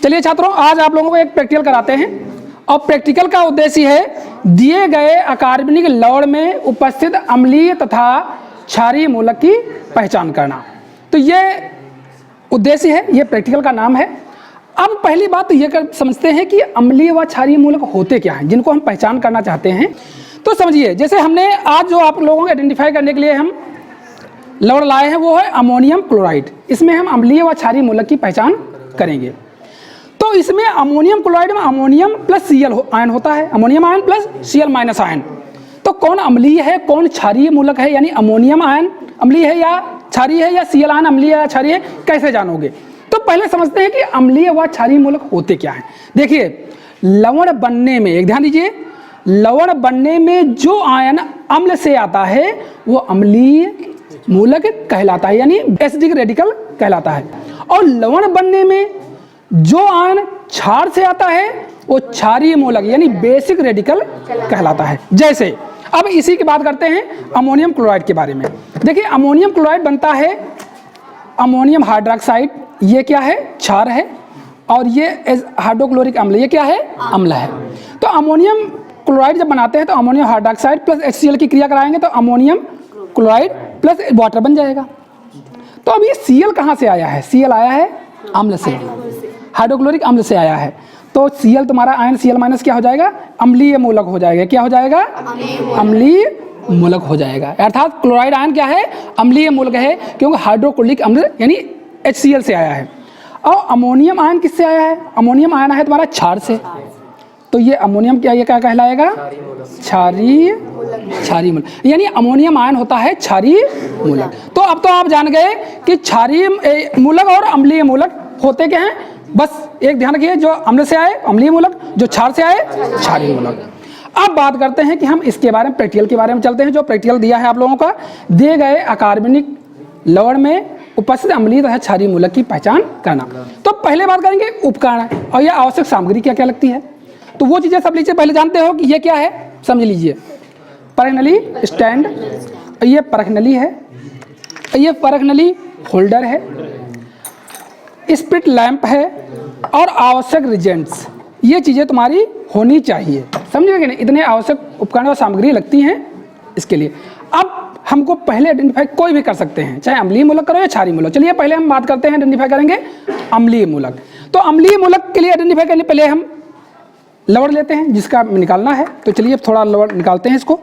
चलिए छात्रों, आज आप लोगों को एक प्रैक्टिकल कराते हैं और प्रैक्टिकल का उद्देश्य है दिए गए अकार्बनिक लवण में उपस्थित अम्लीय तथा क्षारीय मूलक की पहचान करना। तो ये उद्देश्य है, ये प्रैक्टिकल का नाम है। अब पहली बात तो ये समझते हैं कि अम्लीय व क्षारीय मूलक होते क्या हैं, जिनको हम पहचान करना चाहते हैं। तो समझिए, जैसे हमने आज जो आप लोगों को आइडेंटिफाई करने के लिए हम लवण लाए हैं वो है अमोनियम क्लोराइड। इसमें हम अम्लीय व क्षारीय मूलक की पहचान करेंगे। तो इसमें अमोनियम क्लोराइड में अमोनियम प्लस Cl आयन होता है, ammonium ion plus Cl minus ion. तो कौन अम्लीय है कौन क्षारीय मूलक है, यानी अमोनियम आयन अम्लीय है या क्षारीय है या Cl आयन अम्लीय है या क्षारीय है, कैसे जानोगे? तो पहले समझते हैं कि अम्लीय व क्षारीय मूलक होते क्या हैं। देखिए, लवण बनने में, एक ध्यान दीजिए, लवण बनने में जो आयन अम्ल से आता है वो अम्लीय मूलक कहलाता है, यानी एसिडिक रेडिकल कहलाता है। और लवण बनने में जो आयन क्षार से आता है वो क्षारीय मूलक यानी बेसिक रेडिकल कहलाता है। जैसे अब इसी की बात करते हैं अमोनियम क्लोराइड के बारे में। देखिए, अमोनियम क्लोराइड बनता है अमोनियम हाइड्रोक्साइड, ये क्या है, क्षार है, और ये हाइड्रोक्लोरिक अम्ल, ये क्या है, अम्ल है। तो अमोनियम क्लोराइड जब बनाते हैं तो अमोनियम हाइड्रोक्साइड प्लस HCl की क्रिया कराएंगे तो अमोनियम क्लोराइड प्लस वाटर बन जाएगा। तो अब ये Cl कहाँ से आया है? Cl आया है अम्ल से, हाइड्रोक्लोरिक अम्ल से आया है। तो Cl तुम्हारा आयन Cl माइनस क्या हो जाएगा, अम्लीय मूलक हो जाएगा। क्या हो जाएगा? अम्लीय मूलक हो जाएगा। अर्थात क्लोराइड आयन क्या है, अम्लीय मूलक है, क्योंकि हाइड्रोक्लोरिक अम्ल यानी HCl से आया है। और अमोनियम आयन किससे आया है? अमोनियम आयन है तुम्हारा क्षार से। तो ये अमोनियम क्या, ये क्या कहलाएगा, क्षारीय मूलक, यानी अमोनियम आयन होता है क्षारीय मूलक। तो अब तो आप जान गए कि क्षारीय मूलक और अम्लीय मूलक होते क्या हैं। बस एक ध्यान रखिए, जो अम्ल से आए अम्लीय मूलक, जो क्षार से आए क्षारीय मूलक। अब बात करते हैं कि हम इसके बारे में प्रैक्टिकल के बारे में चलते हैं। जो प्रैक्टिकल दिया है आप लोगों का, दिए गए अकार्बनिक लवण में उपस्थित अम्लीय तथा क्षारीय मूलक की पहचान करना। तो पहले बात करेंगे उपकरण और यह आवश्यक सामग्री क्या क्या लगती है। तो वो चीज़ें सब लीजिए, पहले जानते हो कि ये क्या है, समझ लीजिए। परख नली स्टैंड, ये परख नली है, ये परख नली होल्डर है, स्प्रिट लैंप है और आवश्यक रिजेंट्स, ये चीज़ें तुम्हारी होनी चाहिए। समझे कि नहीं? इतने आवश्यक उपकरण और सामग्री लगती हैं इसके लिए। अब हमको पहले आइडेंटिफाई कोई भी कर सकते हैं, चाहे अम्लीय मूलक करो या क्षारीय मूलक। चलिए पहले हम बात करते हैं, आइडेंटिफाई करेंगे अम्लीय मूलक। तो अम्लीय मूलक के लिए आइडेंटिफाई करने पहले हम लवण लेते हैं जिसका निकालना है। तो चलिए थोड़ा लवण निकालते हैं इसको।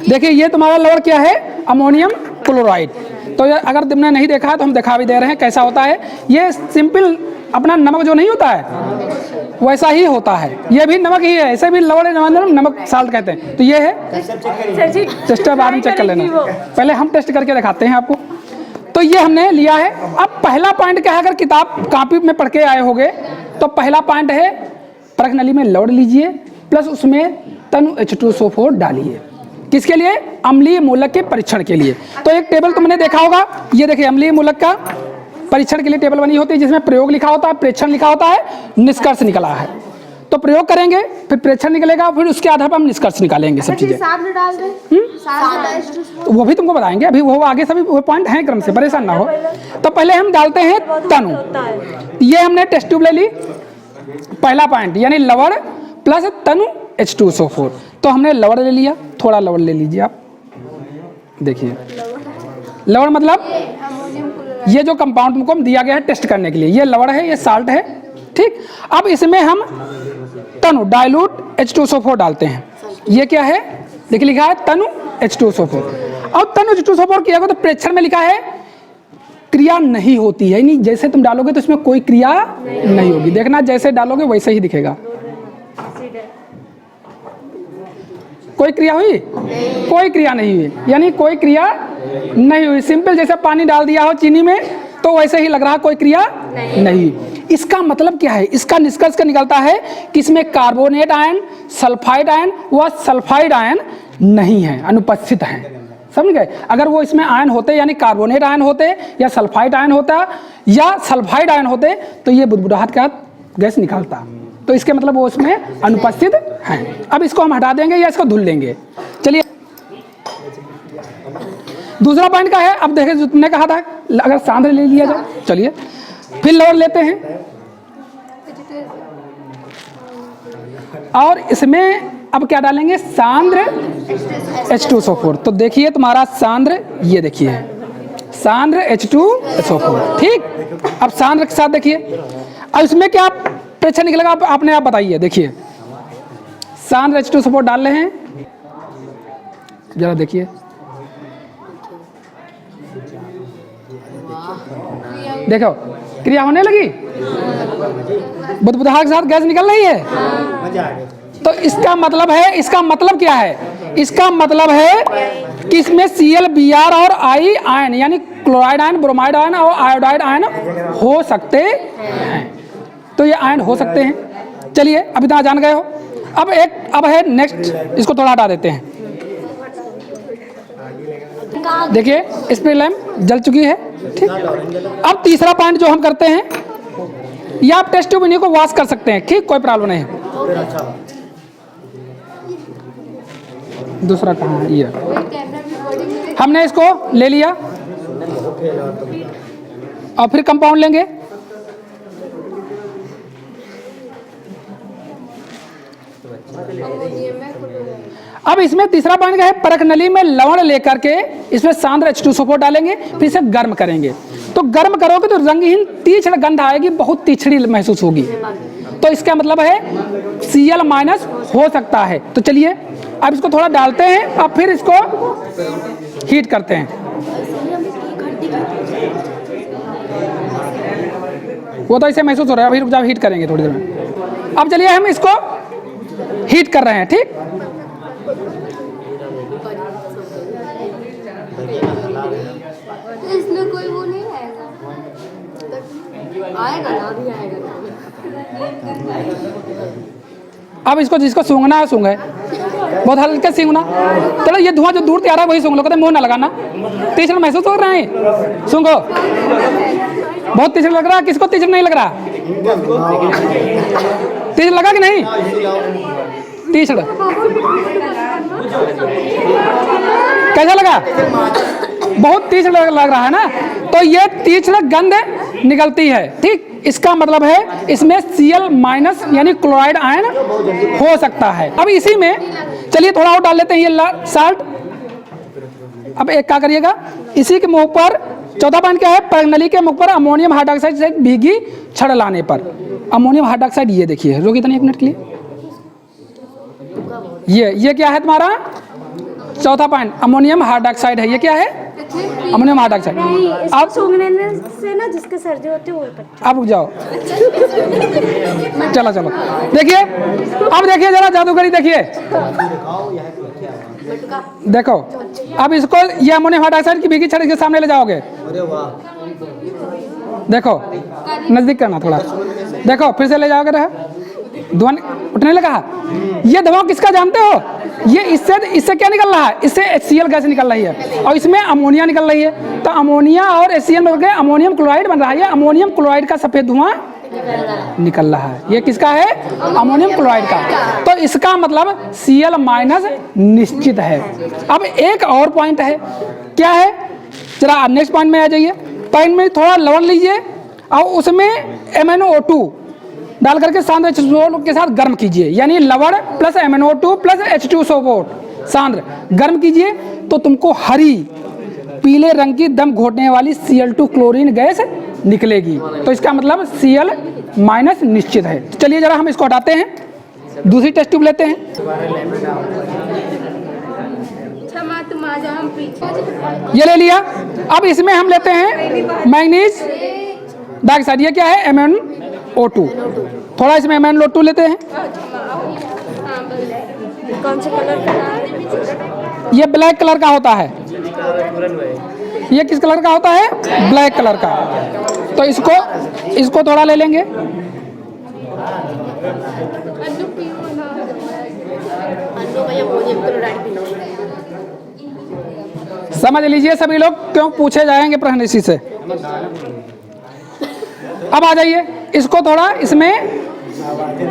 देखिए, ये तुम्हारा लवण क्या है, अमोनियम क्लोराइड। तो अगर तुमने नहीं देखा तो हम दिखा भी दे रहे हैं कैसा होता है। ये सिंपल अपना नमक जो नहीं होता है वैसा ही होता है, ये भी नमक ही है। ऐसे भी लवण नमक साल्ट कहते हैं। तो ये है, टेस्टर बाद में चेक कर लेना, पहले हम टेस्ट करके दिखाते हैं आपको। तो ये हमने लिया है। अब पहला पॉइंट क्या है, अगर किताब कॉपी में पढ़ के आए होंगे तो पहला पॉइंट है परख नली में लवण लीजिए प्लस उसमें तनु H2SO4 डालिए। किसके लिए? अम्लीय मूलक के परीक्षण के लिए। तो एक टेबल तुमने देखा होगा, ये देखिए अम्लीय मूलक का परीक्षण के लिए टेबल बनी होती है जिसमें प्रयोग लिखा होता है, प्रेक्षण लिखा होता है, निष्कर्ष निकला है। तो प्रयोग करेंगे, फिर प्रेक्षण निकलेगा, फिर उसके आधार पर हम निष्कर्ष निकालेंगे सब चीजें। तो वो भी तुमको बताएंगे, अभी वो आगे सभी वो पॉइंट हैं क्रम से, परेशान ना हो। तो पहले हम डालते हैं तनु। ये हमने टेस्ट ट्यूब ले ली, पहला पॉइंट यानी लवण प्लस तनु H2SO4। तो हमने लवण ले लिया, थोड़ा लवण ले लीजिए आप। देखिए, लवण मतलब ये जो कंपाउंड तुमको दिया गया है टेस्ट करने के लिए, ये लवण है, ये साल्ट है, ठीक। अब इसमें हम तनु डाइल्यूट H2SO4 डालते हैं। ये क्या है, देखिए लिखा है तनु H2SO4। और तनु H2SO4 किया तो प्रेक्षण में लिखा है क्रिया नहीं होती है, यानी जैसे तुम डालोगे तो इसमें कोई क्रिया नहीं होगी। देखना, जैसे डालोगे वैसे ही दिखेगा। कोई क्रिया हुई? कोई क्रिया नहीं हुई, यानी कोई क्रिया नहीं हुई। सिंपल जैसे पानी डाल दिया हो चीनी में तो वैसे ही लग रहा, कोई क्रिया नहीं। इसका मतलब क्या है? इसका निष्कर्ष क्या निकलता है कि इसमें कार्बोनेट आयन, सल्फाइड आयन व सल्फाइड आयन नहीं है, अनुपस्थित हैं। समझ गए? अगर वो इसमें आयन होते, यानी कार्बोनेट आयन होते या सल्फाइड आयन होता या सल्फाइड आयन होते तो ये बुदबुदाहट का गैस निकालता। तो इसके मतलब वो उसमें अनुपस्थित हैं। अब इसको हम हटा देंगे या इसको धुल लेंगे। चलिए दूसरा पॉइंट का है, अब देखिए जो तुमने कहा था अगर सांद्र ले लिया जाए, चलिए फिर लवण लेते हैं और इसमें अब क्या डालेंगे, सांद्र H2SO4। तो देखिए तुम्हारा सांद्र, ये देखिए सांद्र H2SO4, ठीक। अब सांद्र के साथ देखिए, अब इसमें क्या प्रेक्षण निकलेगा आपने आप बताइए। देखिए सांद्र H2SO4 डाल रहे हैं, जरा देखिए, देखो क्रिया होने लगी, बुदबुदाहट के साथ गैस निकल रही है। तो इसका मतलब है, इसका मतलब क्या है, इसका मतलब है कि इसमें Cl Br और I आयन यानी क्लोराइड आयन, ब्रोमाइड आयन और आयोडाइड आयन हो सकते हैं। तो ये आयन हो सकते हैं। चलिए अब इतना जान गए हो। अब है नेक्स्ट, इसको थोड़ा हटा देते हैं। देखिए स्प्रे लैम्प जल चुकी है, ठीक। अब तीसरा पॉइंट जो हम करते हैं, या आप टेस्ट ट्यूब इन्हीं को वॉश कर सकते हैं, ठीक, कोई प्रॉब्लम नहीं है। दूसरा कहाँ है, ये हमने इसको ले लिया और फिर कंपाउंड लेंगे। अब इसमें तीसरा पॉइंट क्या है, परख नली में लवण लेकर के इसमें सांद्र H2SO4 डालेंगे, फिर इसे गर्म करेंगे। तो गर्म करोगे तो रंगहीन तीक्ष्ण गंध आएगी, बहुत तीक्ष्णी महसूस होगी। तो इसका मतलब है Cl माइनस हो सकता है। तो चलिए अब इसको थोड़ा डालते हैं और फिर इसको हीट करते हैं। वो तो इसे महसूस हो रहा है, अभी रुक जाओ, हीट करेंगे थोड़ी देर में। अब चलिए हम इसको हीट कर रहे हैं, ठीक। इसमें कोई वो नहीं आएगा ना, भी आएगा। अब इसको जिसको सूंघना है सूंघे, बहुत हल्के सूंघना। चलो ये धुआं जो दूर से आ रहा है वही सूंघ लो, कहते मुंह ना लगाना। तीसरा महसूस हो रहा है, सूंघो। बहुत तीसरा लग रहा है, किसको तीसरा नहीं लग रहा? तीसरा लगा कि नहीं? तीसरा कैसा लगा? बहुत तीक्ष्ण लग रहा है ना। तो ये तीक्ष्ण गंध निकलती है, ठीक। इसका मतलब है इसमें Cl माइनस यानी क्लोराइड आयन हो सकता है। अब इसी में चलिए थोड़ा और डाल लेते हैं ये साल्ट। अब एक क्या करिएगा, इसी के मुंह पर चौथा पॉइंट क्या है, परनली के मुख पर अमोनियम हाइड्रोक्साइड से भीगी छड़ लाने पर। अमोनियम हाइड्रोक्साइड ये देखिए, रोक इतने एक मिनट के लिए। ये क्या है तुम्हारा चौथा पॉइंट, अमोनियम हाइड्रोक्साइड है। ये क्या है? Ammonium hydroxide. आप सूंघने से ना जिसके सर्दी होती है वो पट्टी। आप रुक जाओ, चलो चलो देखिए। अब देखिए जरा जादूगरी देखिए, देखो। अब इसको ये अमोनियम हाइड्रोक्साइड की भीगी छड़ के सामने ले जाओगे, देखो नजदीक करना थोड़ा, देखो फिर से ले जाओगे। रहा धुआं उठने लगा। ये धुआं किसका जानते हो? ये इससे क्या निकल रहा है? इससे HCl गैस निकल रही है और इसमें अमोनिया निकल रही है। तो अमोनिया और HCl मिलकर अमोनियम क्लोराइड बन रहा है। ये अमोनियम क्लोराइड का सफेद धुआं निकल रहा है। ये किसका है? अमोनियम क्लोराइड का। तो इसका मतलब Cl माइनस निश्चित है। अब एक और पॉइंट है, क्या है? जरा नेक्स्ट पॉइंट में आ जाइए। पॉइंट में थोड़ा लवण लीजिए और उसमें MnO2 डाल करके सांद्र H2SO4 के साथ गर्म कीजिए, यानी लवण प्लस MnO2 प्लस H2SO4 सांद्र गर्म कीजिए, तो तुमको हरी पीले रंग की दम घोटने वाली Cl2 क्लोरीन गैस निकलेगी। तो इसका मतलब Cl माइनस निश्चित है। तो चलिए जरा हम इसको हटाते हैं, दूसरी टेस्ट ट्यूब लेते हैं। ये ले लिया। अब इसमें हम लेते हैं मैंगनीज डाइऑक्साइड। ये क्या है? MnO2। थोड़ा इसमें MnO2 लेते हैं। कौन से कलर का? ये ब्लैक कलर का होता है। ये किस कलर का होता है? ब्लैक कलर का। तो इसको थोड़ा ले लेंगे। समझ लीजिए सभी लोग क्यों पूछे जाएंगे प्रश्न से। अब आ जाइए, इसको थोड़ा इसमें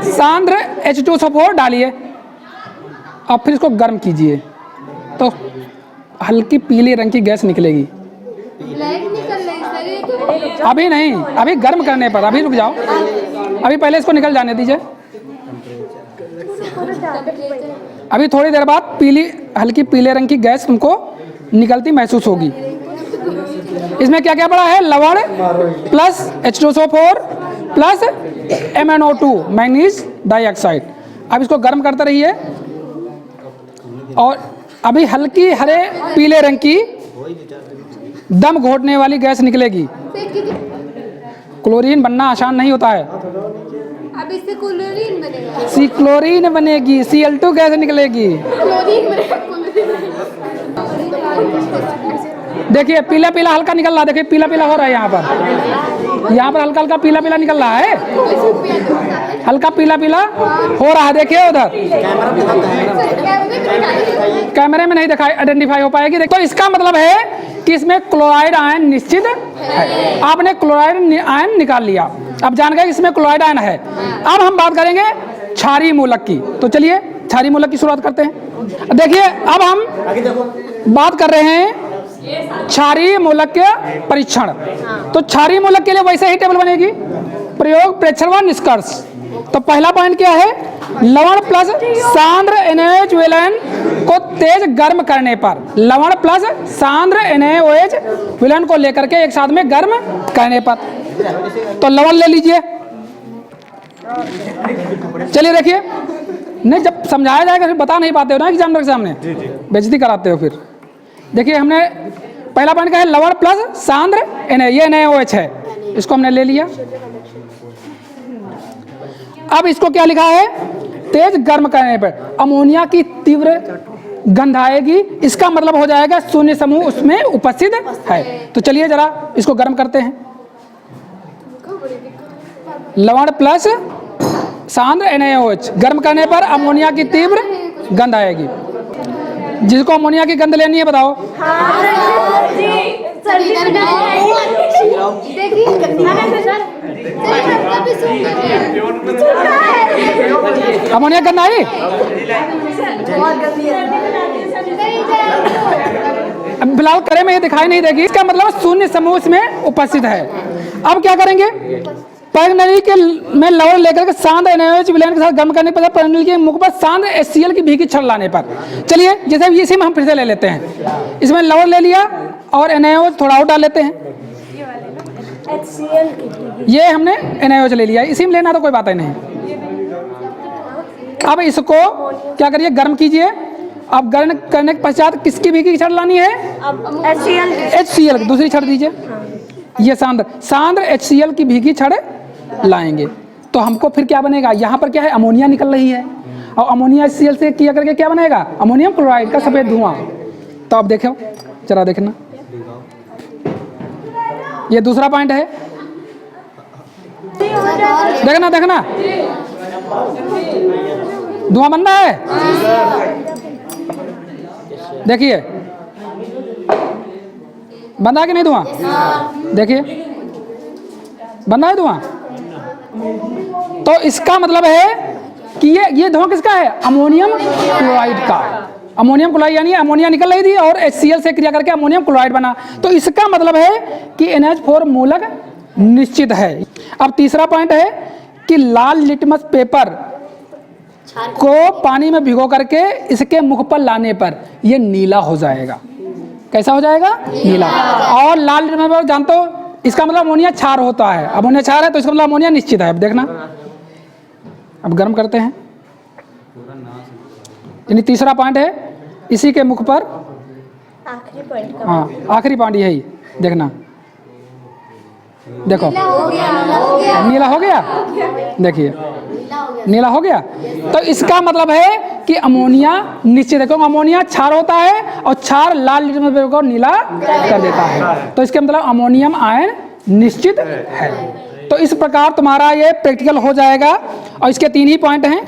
सांद्र H2SO4 डालिए और फिर इसको गर्म कीजिए। तो हल्की पीले रंग की गैस निकलेगी। ब्लैक निकल रही सर, ये तो अभी नहीं, अभी गर्म करने पर, अभी रुक जाओ, अभी पहले इसको निकल जाने दीजिए। अभी थोड़ी देर बाद हल्की पीले रंग की गैस तुमको निकलती महसूस होगी। इसमें क्या क्या पड़ा है? लवण plus H2SO4 plus MnO2 manganese dioxide. अब इसको गर्म करते रहिए और अभी हल्की हरे पीले रंग की दम घोटने वाली गैस निकलेगी। क्लोरीन बनना आसान नहीं होता है। अब इससे क्लोरीन बनेगा, क्लोरीन बनेगी, Cl2 गैस निकलेगी। क्लोरीन बनेगा, क्लोरीन। देखिए पीला पीला हल्का निकल रहा है, देखिए पीला पीला हो रहा है यहाँ पर हल्का हल्का पीला पीला निकल रहा है, हल्का पीला पीला हो रहा है। देखिए उधर कैमरे में नहीं दिखाई आइडेंटिफाई हो पाएगी। देखो इसका मतलब है कि इसमें क्लोराइड आयन निश्चित है। आपने क्लोराइड आयन निकाल लिया, अब जान गए इसमें क्लोराइड आयन है। अब हम बात करेंगे क्षारीय मूलक की, तो चलिए क्षारीय मूलक की शुरुआत करते हैं। देखिए अब हम बात कर रहे हैं क्षारीय मूलक के परीक्षण। तो क्षारीय मूलक के लिए वैसे ही टेबल बनेगी, प्रयोग, प्रेक्षण व निष्कर्ष। तो पहला पॉइंट क्या है? लवण प्लस सांद्र NaOH विलयन को तेज गर्म करने पर, लवण प्लस सांद्र NaOH विलयन को लेकर के एक साथ में गर्म करने पर। तो लवण ले लीजिए, चलिए देखिए, नहीं जब समझाया जाएगा फिर बता नहीं पाते हो ना एग्जामिनर के सामने, बेइज्जती कराते हो फिर। देखिए हमने पहला पॉइंट क्या है? लवण प्लस सांद्र ये NaOH है, इसको हमने ले लिया। अब इसको क्या लिखा है? तेज गर्म करने पर अमोनिया की तीव्र गंध आएगी, इसका मतलब हो जाएगा शून्य समूह उसमें उपस्थित है। तो चलिए जरा इसको गर्म करते हैं। लवण प्लस सांद्र NaOH गर्म करने पर अमोनिया की तीव्र गंध आएगी। जिसको अमोनिया की गंध लेनी है बताओ। अमोनिया गंध आई? फिलहाल करे में ये दिखाई नहीं देगी, इसका मतलब शून्य समूह इसमें उपस्थित है। अब क्या करेंगे? पैगनली के में लवण लेकर के सांद्र NaOH विलयन के साथ गर्म करने पर पैगनली के मुख पर सांद्र HCl की भीगी छड़ लाने पर। चलिए जैसे इसी में हम फिर से ले लेते हैं, इसमें लवण ले लिया और NaOH थोड़ा और डाल लेते हैं। ये हमने NaOH ले लिया, इसी में लेना तो कोई बात ही नहीं। अब इसको क्या करिए? गर्म कीजिए। अब गर्म करने के पश्चात किसकी भीगी छड़ लानी है? HCl, दूसरी छड़ दीजिए। ये सांद्र HCl की भीगी छड़ लाएंगे तो हमको फिर क्या बनेगा? यहाँ पर क्या है? अमोनिया निकल रही है और अमोनिया HCl से किया करके क्या बनेगा? अमोनियम क्लोराइड का सफेद धुआं। तो अब देखो जरा देखना, ये दूसरा पॉइंट है, देखना देखना धुआं बन रहा है। देखिए बन रहा है कि नहीं धुआं? देखिए बन रहा है धुआं। तो इसका मतलब है कि ये धुआं किसका है? अमोनियम क्लोराइड का। अमोनियम क्लोराइड यानी अमोनिया निकल रही थी और HCl से क्रिया करके अमोनियम क्लोराइड बना। तो इसका मतलब है कि NH4 मूलक निश्चित है। अब तीसरा पॉइंट है कि लाल लिटमस पेपर को पानी में भिगो करके इसके मुख पर लाने पर यह नीला हो जाएगा। कैसा हो जाएगा? नीला। और लाल लिटमस पेपर जानते हो इसका मतलब अमोनिया क्षार होता है। अमोनिया क्षार है तो इसका मतलब अमोनिया निश्चित है। अब देखना, अब गर्म करते हैं। यानी तीसरा पॉइंट है इसी के मुख पर, आखिरी पॉइंट का। हाँ आखिरी पॉइंट यही देखना, देखो नीला हो गया। देखिए नीला हो गया। तो इसका मतलब है कि अमोनिया निश्चित है, क्योंकि अमोनिया क्षार होता है और क्षार लाल लिटमस पेपर को नीला कर देता है। तो इसके मतलब अमोनियम आयन निश्चित है। तो इस प्रकार तुम्हारा ये प्रैक्टिकल हो जाएगा और इसके 3 ही पॉइंट हैं।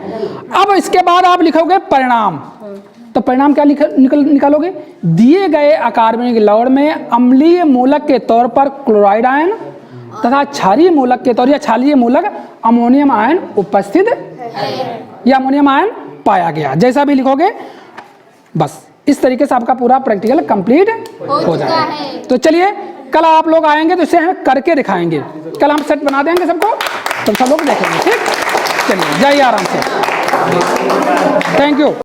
अब इसके बाद आप लिखोगे परिणाम। तो परिणाम क्या निकालोगे? दिए गए अकार्बनिक लवण में अम्लीय मूलक के तौर पर क्लोराइड आयन तथा क्षारीय मूलक के तौर या क्षारीय मूलक अमोनियम आयन उपस्थित है या अमोनियम आयन पाया गया। जैसा भी लिखोगे बस इस तरीके से आपका पूरा प्रैक्टिकल कंप्लीट हो जाएगा। तो चलिए कल आप लोग आएंगे तो इसे हम करके दिखाएंगे। कल हम सेट बना देंगे सबको, तो सब लोग देखेंगे। ठीक, चलिए जाइए आराम से। Thank you.